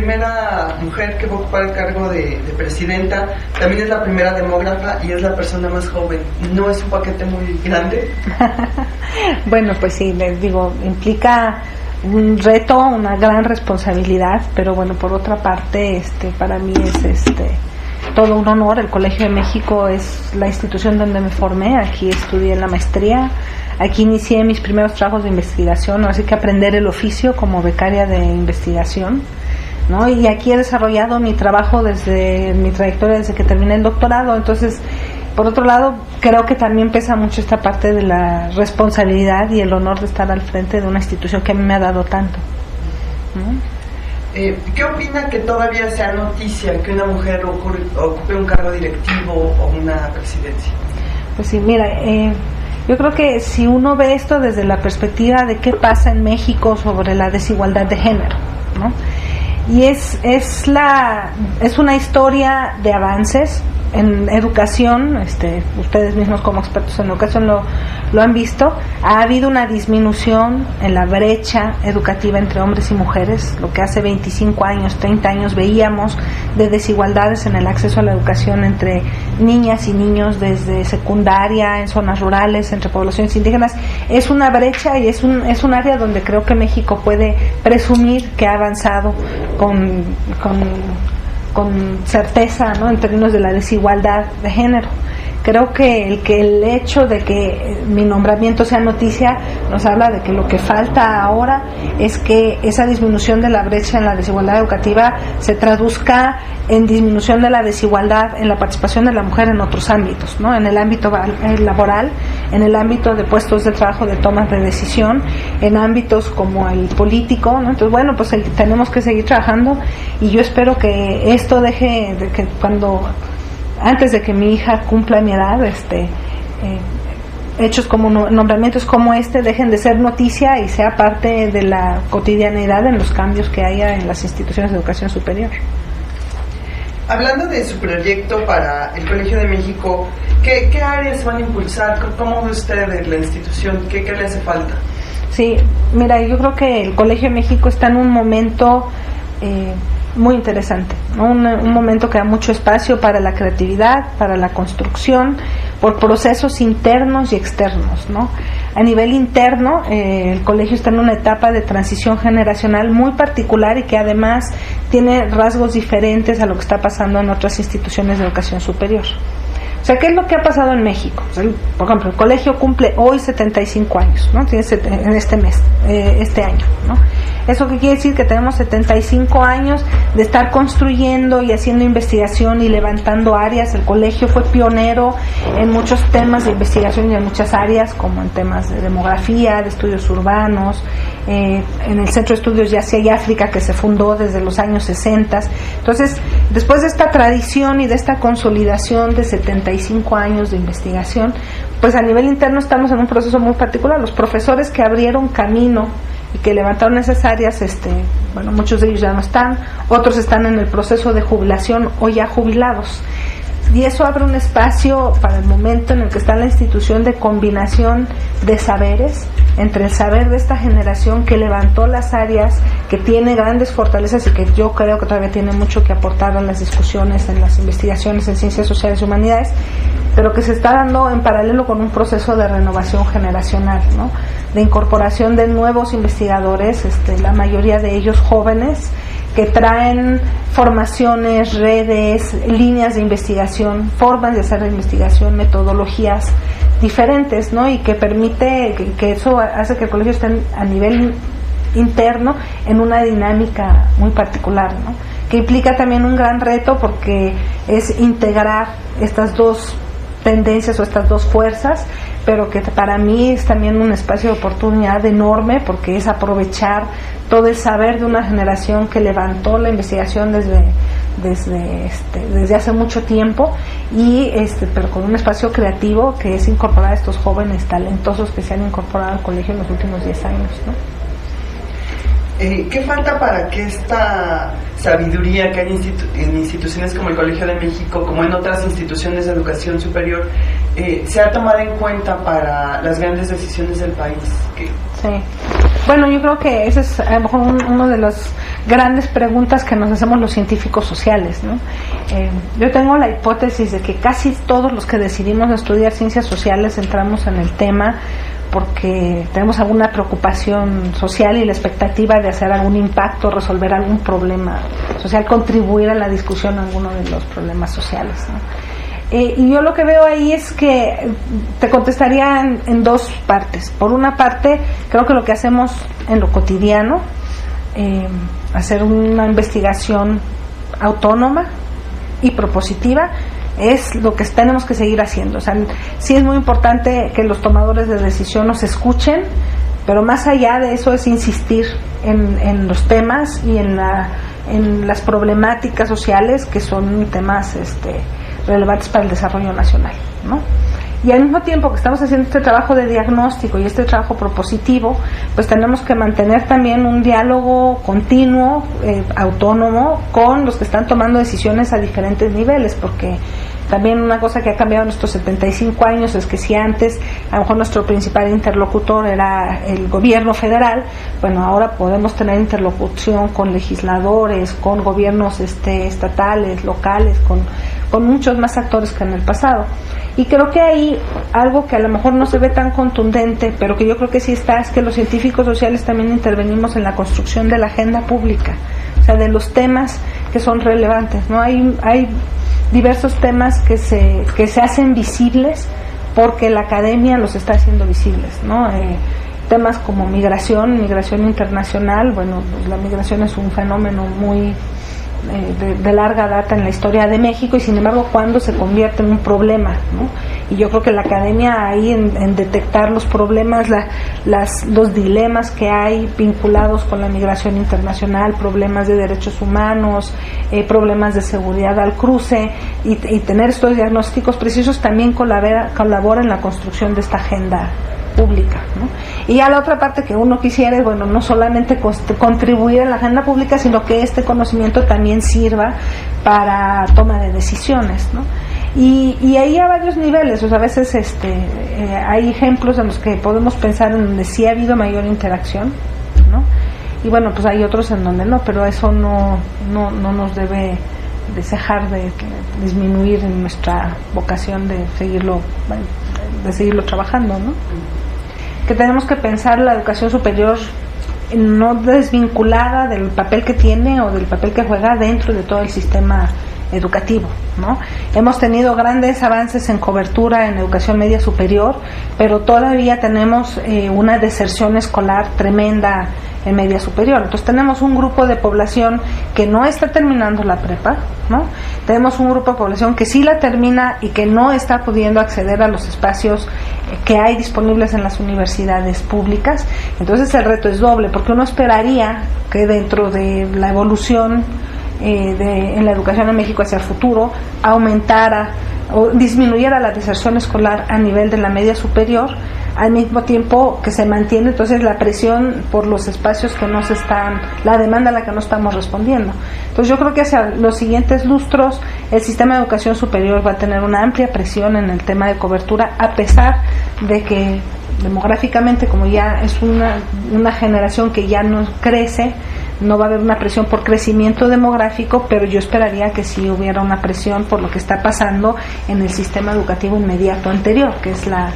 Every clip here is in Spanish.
primera mujer que va a ocupar el cargo de presidenta, también es la primera demógrafa y es la persona más joven. ¿No es un paquete muy grande? Bueno, pues sí, les digo, implica un reto, una gran responsabilidad, pero bueno, por otra parte, para mí es todo un honor. El Colegio de México es la institución donde me formé, aquí estudié la maestría, aquí inicié mis primeros trabajos de investigación, así que aprender el oficio como becaria de investigación, ¿no? Y aquí he desarrollado mi trabajo desde mi trayectoria, desde que terminé el doctorado. Entonces, por otro lado, creo que también pesa mucho esta parte de la responsabilidad y el honor de estar al frente de una institución que a mí me ha dado tanto, ¿no? ¿Qué opina que todavía sea noticia que una mujer ocupe un cargo directivo o una presidencia? Pues sí, mira, yo creo que si uno ve esto desde la perspectiva de qué pasa en México sobre la desigualdad de género, ¿no? Y es una historia de avances en educación. Ustedes mismos como expertos en educación lo han visto. Ha habido una disminución en la brecha educativa entre hombres y mujeres, lo que hace 25 años, 30 años veíamos de desigualdades en el acceso a la educación entre niñas y niños desde secundaria, en zonas rurales, entre poblaciones indígenas. Es una brecha y es un área donde creo que México puede presumir que ha avanzado con certeza, ¿no?, en términos de la desigualdad de género. Creo que el hecho de que mi nombramiento sea noticia nos habla de que lo que falta ahora es que esa disminución de la brecha en la desigualdad educativa se traduzca en disminución de la desigualdad en la participación de la mujer en otros ámbitos, ¿no? En el ámbito laboral, en el ámbito de puestos de trabajo, de tomas de decisión, en ámbitos como el político, ¿no? Entonces, bueno, pues tenemos que seguir trabajando y yo espero que esto deje de que antes de que mi hija cumpla mi edad, hechos como nombramientos como dejen de ser noticia y sea parte de la cotidianidad en los cambios que haya en las instituciones de educación superior. Hablando de su proyecto para el Colegio de México, ¿qué áreas van a impulsar? ¿Cómo ve usted la institución? ¿Qué le hace falta? Sí, mira, yo creo que el Colegio de México está en un momento muy interesante, ¿no? Un momento que da mucho espacio para la creatividad, para la construcción, por procesos internos y externos, ¿no? A nivel interno, el colegio está en una etapa de transición generacional muy particular y que además tiene rasgos diferentes a lo que está pasando en otras instituciones de educación superior. O sea, ¿qué es lo que ha pasado en México? O sea, por ejemplo, el colegio cumple hoy 75 años, ¿no? Tiene en este año, ¿no? ¿Eso qué quiere decir? Que tenemos 75 años de estar construyendo y haciendo investigación y levantando áreas. El colegio fue pionero en muchos temas de investigación y en muchas áreas, como en temas de demografía, de estudios urbanos, en el Centro de Estudios de Asia y África, que se fundó desde los años 60. Entonces, después de esta tradición y de esta consolidación de 75 años de investigación, pues a nivel interno estamos en un proceso muy particular. Los profesores que abrieron camino y que levantaron esas áreas, bueno, muchos de ellos ya no están, otros están en el proceso de jubilación o ya jubilados. Y eso abre un espacio para el momento en el que está la institución de combinación de saberes, entre el saber de esta generación que levantó las áreas, que tiene grandes fortalezas y que yo creo que todavía tiene mucho que aportar a las discusiones, en las investigaciones en ciencias sociales y humanidades, pero que se está dando en paralelo con un proceso de renovación generacional, ¿no? De incorporación de nuevos investigadores, la mayoría de ellos jóvenes, que traen formaciones, redes, líneas de investigación, formas de hacer la investigación, metodologías diferentes, ¿no? Y que permite, que eso hace que el colegio esté a nivel interno en una dinámica muy particular, ¿no? Que implica también un gran reto porque es integrar estas dos tendencias o estas dos fuerzas, pero que para mí es también un espacio de oportunidad enorme porque es aprovechar todo el saber de una generación que levantó la investigación desde hace mucho tiempo y pero con un espacio creativo que es incorporar a estos jóvenes talentosos que se han incorporado al colegio en los últimos 10 años, ¿no? ¿Qué falta para que esta sabiduría que hay en instituciones como el Colegio de México, como en otras instituciones de educación superior, sea tomada en cuenta para las grandes decisiones del país? Sí. Bueno, yo creo que esa es a lo mejor una de las grandes preguntas que nos hacemos los científicos sociales, ¿no? Yo tengo la hipótesis de que casi todos los que decidimos estudiar ciencias sociales entramos en el tema porque tenemos alguna preocupación social y la expectativa de hacer algún impacto, resolver algún problema social, contribuir a la discusión de alguno de los problemas sociales, ¿no? Y yo lo que veo ahí es que te contestaría en dos partes. Por una parte, creo que lo que hacemos en lo cotidiano, hacer una investigación autónoma y propositiva, es lo que tenemos que seguir haciendo. O sea, sí es muy importante que los tomadores de decisión nos escuchen, pero más allá de eso es insistir en los temas y en las problemáticas sociales que son temas relevantes para el desarrollo nacional, ¿no? Y al mismo tiempo que estamos haciendo este trabajo de diagnóstico y este trabajo propositivo, pues tenemos que mantener también un diálogo continuo, autónomo, con los que están tomando decisiones a diferentes niveles, porque también una cosa que ha cambiado en estos 75 años es que si antes a lo mejor nuestro principal interlocutor era el gobierno federal, bueno, ahora podemos tener interlocución con legisladores, con gobiernos estatales, locales, con muchos más actores que en el pasado. Y creo que hay algo que a lo mejor no se ve tan contundente, pero que yo creo que sí está, es que los científicos sociales también intervenimos en la construcción de la agenda pública, o sea, de los temas que son relevantes, ¿no? Hay diversos temas que se hacen visibles porque la academia los está haciendo visibles, ¿no? Temas como migración internacional, bueno, pues la migración es un fenómeno muy de larga data en la historia de México, y sin embargo cuando se convierte en un problema, ¿no? Y yo creo que la academia ahí en detectar los problemas, los dilemas que hay vinculados con la migración internacional, problemas de derechos humanos, problemas de seguridad al cruce, y tener estos diagnósticos precisos también colabora en la construcción de esta agenda pública, ¿no? Y ya la otra parte que uno quisiera es, bueno, no solamente contribuir a la agenda pública, sino que este conocimiento también sirva para toma de decisiones, ¿no? Y ahí a varios niveles, o sea, a veces hay ejemplos en los que podemos pensar en donde sí ha habido mayor interacción, ¿no? Y bueno, pues hay otros en donde no, pero eso no nos debe dejar de disminuir en nuestra vocación de seguirlo trabajando, ¿no? Que tenemos que pensar la educación superior no desvinculada del papel que tiene o del papel que juega dentro de todo el sistema educativo, ¿no? Hemos tenido grandes avances en cobertura en educación media superior, pero todavía tenemos una deserción escolar tremenda en media superior. Entonces tenemos un grupo de población que no está terminando la prepa, ¿no? Tenemos un grupo de población que sí la termina y que no está pudiendo acceder a los espacios que hay disponibles en las universidades públicas. Entonces el reto es doble, porque uno esperaría que dentro de la evolución en la educación en México hacia el futuro aumentara o disminuyera la deserción escolar a nivel de la media superior, al mismo tiempo que se mantiene entonces la presión por los espacios que no se están, la demanda a la que no estamos respondiendo. Entonces yo creo que hacia los siguientes lustros el sistema de educación superior va a tener una amplia presión en el tema de cobertura, a pesar de que demográficamente, como ya es una generación que ya no crece, no va a haber una presión por crecimiento demográfico, pero yo esperaría que sí hubiera una presión por lo que está pasando en el sistema educativo inmediato anterior, que es la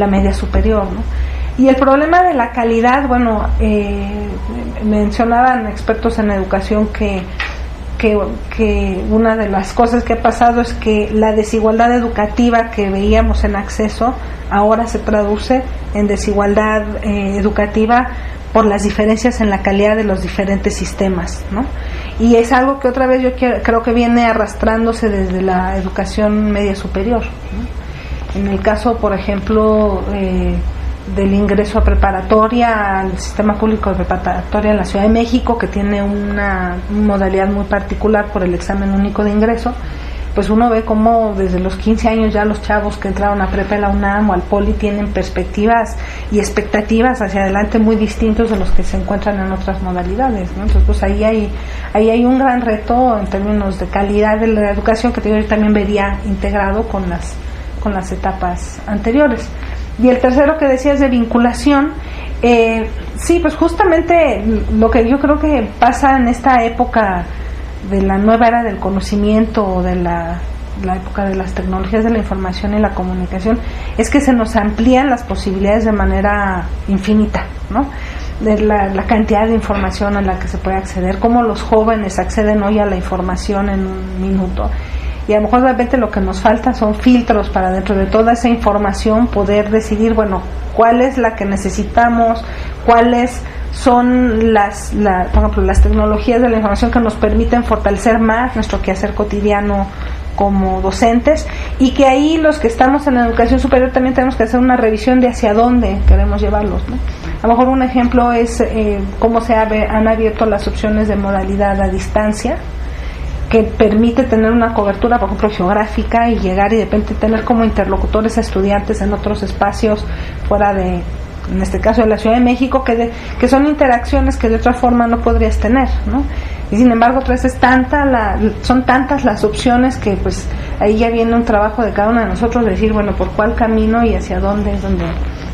media superior, ¿no? Y el problema de la calidad, bueno, mencionaban expertos en educación que una de las cosas que ha pasado es que la desigualdad educativa que veíamos en acceso ahora se traduce en desigualdad educativa por las diferencias en la calidad de los diferentes sistemas, ¿no? Y es algo que otra vez yo creo que viene arrastrándose desde la educación media superior, ¿no? En el caso, por ejemplo, del ingreso a preparatoria, al sistema público de preparatoria en la Ciudad de México, que tiene una modalidad muy particular por el examen único de ingreso, pues uno ve cómo desde los 15 años ya los chavos que entraron a prepa en la UNAM o al Poli tienen perspectivas y expectativas hacia adelante muy distintos de los que se encuentran en otras modalidades, ¿no? Entonces pues ahí hay un gran reto en términos de calidad de la educación que yo también vería integrado con las etapas anteriores. Y el tercero que decías de vinculación, sí, pues justamente lo que yo creo que pasa en esta época de la nueva era del conocimiento, de la época de las tecnologías de la información y la comunicación, es que se nos amplían las posibilidades de manera infinita, ¿no? De la cantidad de información a la que se puede acceder, cómo los jóvenes acceden hoy a la información en un minuto. Y a lo mejor de repente lo que nos falta son filtros para dentro de toda esa información poder decidir, bueno, cuál es la que necesitamos, cuáles son por ejemplo, las tecnologías de la información que nos permiten fortalecer más nuestro quehacer cotidiano como docentes, y que ahí los que estamos en la educación superior también tenemos que hacer una revisión de hacia dónde queremos llevarlos, ¿no? A lo mejor un ejemplo es cómo han abierto las opciones de modalidad a distancia, que permite tener una cobertura, por ejemplo, geográfica, y llegar y de repente tener como interlocutores a estudiantes en otros espacios fuera de, en este caso, de la Ciudad de México, que son interacciones que de otra forma no podrías tener, ¿no? Y sin embargo, son tantas las opciones que pues ahí ya viene un trabajo de cada uno de nosotros, de decir, bueno, por cuál camino y hacia dónde es donde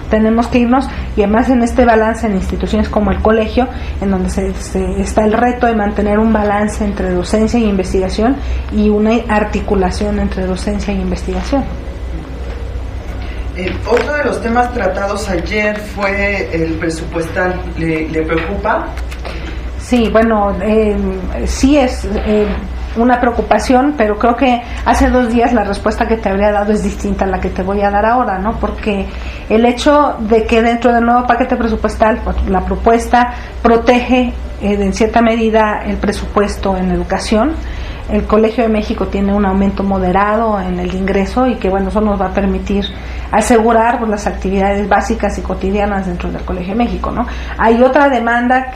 tenemos que irnos, y además en este balance en instituciones como el colegio, en donde está el reto de mantener un balance entre docencia y investigación y una articulación entre docencia y investigación. Otro de los temas tratados ayer fue el presupuestal. ¿Le preocupa? Sí, bueno, sí es una preocupación, pero creo que hace 2 días la respuesta que te habría dado es distinta a la que te voy a dar ahora, ¿no? Porque el hecho de que dentro del nuevo paquete presupuestal, la propuesta protege en cierta medida el presupuesto en educación. El Colegio de México tiene un aumento moderado en el ingreso, y que bueno, eso nos va a permitir asegurar pues, las actividades básicas y cotidianas dentro del Colegio de México, ¿no? Hay otra demanda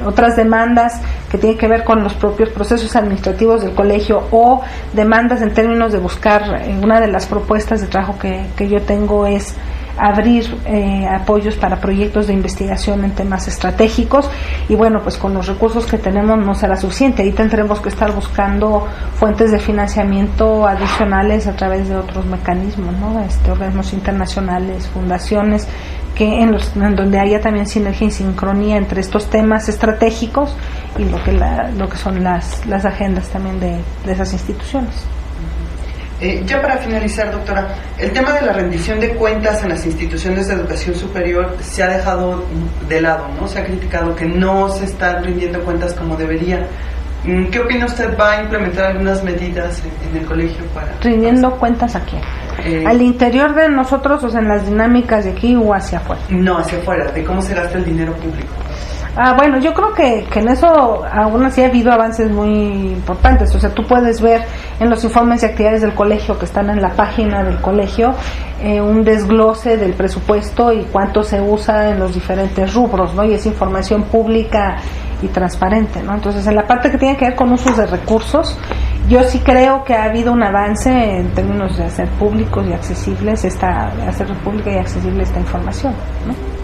otras demandas que tienen que ver con los propios procesos administrativos del colegio, o demandas en términos de buscar, una de las propuestas de trabajo que yo tengo es abrir apoyos para proyectos de investigación en temas estratégicos, y bueno, pues con los recursos que tenemos no será suficiente. Ahí tendremos que estar buscando fuentes de financiamiento adicionales a través de otros mecanismos, ¿no? Organismos internacionales, fundaciones, que en donde haya también sinergia y sincronía entre estos temas estratégicos y lo que son las agendas también de esas instituciones. Ya para finalizar, doctora, el tema de la rendición de cuentas en las instituciones de educación superior se ha dejado de lado, ¿no? Se ha criticado que no se están rindiendo cuentas como debería. ¿Qué opina usted? ¿Va a implementar algunas medidas en el colegio para...? ¿Rindiendo cuentas a quién? ¿Al interior de nosotros, o sea, en las dinámicas de aquí, o hacia afuera? No, hacia afuera, de cómo se gasta el dinero público. Bueno, yo creo que en eso aún así ha habido avances muy importantes. O sea, tú puedes ver en los informes de actividades del colegio que están en la página del colegio un desglose del presupuesto y cuánto se usa en los diferentes rubros, ¿no? Y es información pública y transparente, ¿no? Entonces, en la parte que tiene que ver con usos de recursos, yo sí creo que ha habido un avance en términos de hacer públicos y accesibles hacer pública y accesible esta información, ¿no?